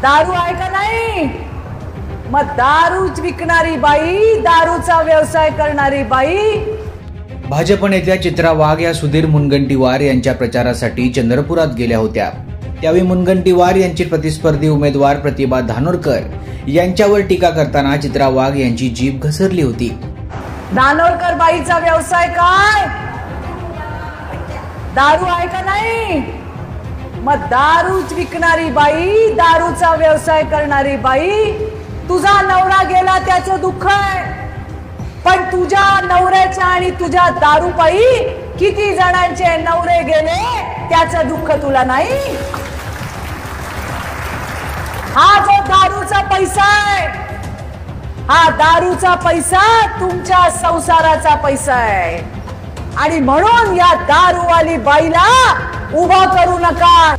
दारू आहे का नाही? मग दारूच विकणारी बाई, दारूचा व्यवसाय करणारी बाई। भाजप नेत्या चित्रा वाघ या सुधीर मुनगंटीवार यांच्या प्रचारासाठी चंद्रपुरात गेल्या होत्या। त्यावेळी मुनगंटीवार यांची प्रतिस्पर्धी उमेदवार प्रतिभा धानोरकर यांच्यावर टीका करताना चित्रा वाघ यांची जीभ घसरली होती। धानोरकर बाईचा व्यवसाय काय? दारू आहे का नाही? मग दारूच विकणारी बाई, दारूचा व्यवसाय करणारी बाई। तुझा नवरा गेला त्याचं दुःख आहे, पण तुझ्या नवऱ्याच्या आणि तुझ्या दारूपायी किती जणांचे नवरे गेले त्याचं दुःख तुला नाही? हा जो दारूचा पैसा आहे, हा दारूचा पैसा तुमच्या संसाराचा पैसा आहे, आणि म्हणून या दारूवाली बाईला उभा करू नका।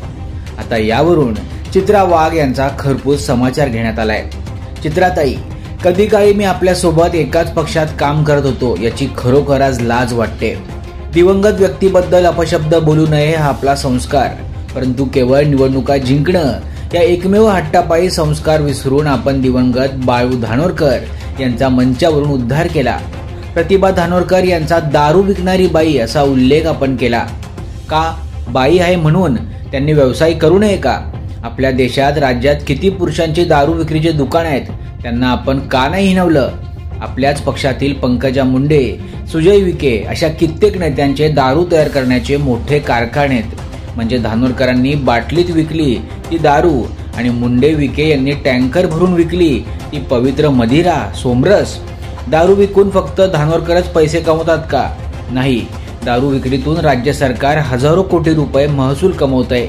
आता यावरून चित्रा वाघ यांचा खरपूस समाचार घेण्यात आलाय। चित्राताई, कधी काळी मी आपल्या सोबत एकाच पक्षात काम करत होतो याची खरोखर आज लाज वाटते। दिवंगत व्यक्तीबद्दल अपशब्द बोलू नये हा आपला संस्कार, परंतु केवळ निवडणुका जिंकणं या एकमेव हट्टापायी संस्कार विसरून आपण दिवंगत बाळू धानोरकर यांचा मंचावरून उद्धार केला। प्रतिभा धानोरकर यांचा दारू विकणारी बाई असा उल्लेख आपण केला का? बाई आहे म्हणून त्यांनी व्यवसाय करू नये का? आपल्या देशात राज्यात किती पुरुषांची दारू विक्रीचे दुकान आहेत, त्यांना आपण का नाही हिणवलं? आपल्याच पक्षातील पंकजा मुंडे, सुजय विखे अशा कित्येक नेत्यांचे दारू तयार करण्याचे मोठे कारखाने आहेत। म्हणजे धानोरकरांनी बाटलीत विकली ती दारू आणि मुंडे विखे यांनी टँकर भरून विकली ती पवित्र मदिरा, सोमरस। दारू विकून फक्त धानोरकरच पैसे कमवतात का? नाही, दारू विक्रीतून राज्य सरकार हजारो कोटी रुपये महसूल कमवतंय।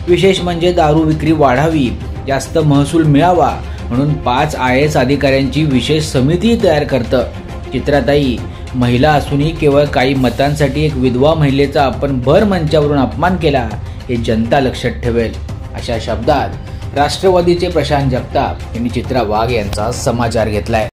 विशेष म्हणजे दारू विक्री वाढावी, जास्त महसूल मिळावा म्हणून 5 IAS अधिकाऱ्यांची विशेष समिती तयार करतं। चित्राताई, महिला असूनही केवळ काही मतांसाठी एक विधवा महिलेचा आपण भर मंचावरून अपमान केला हे जनता लक्षात ठेवेल, अशा शब्दात राष्ट्रवादीचे प्रशांत जगताप यांनी चित्रा वाघ यांचा समाचार घेतलाय।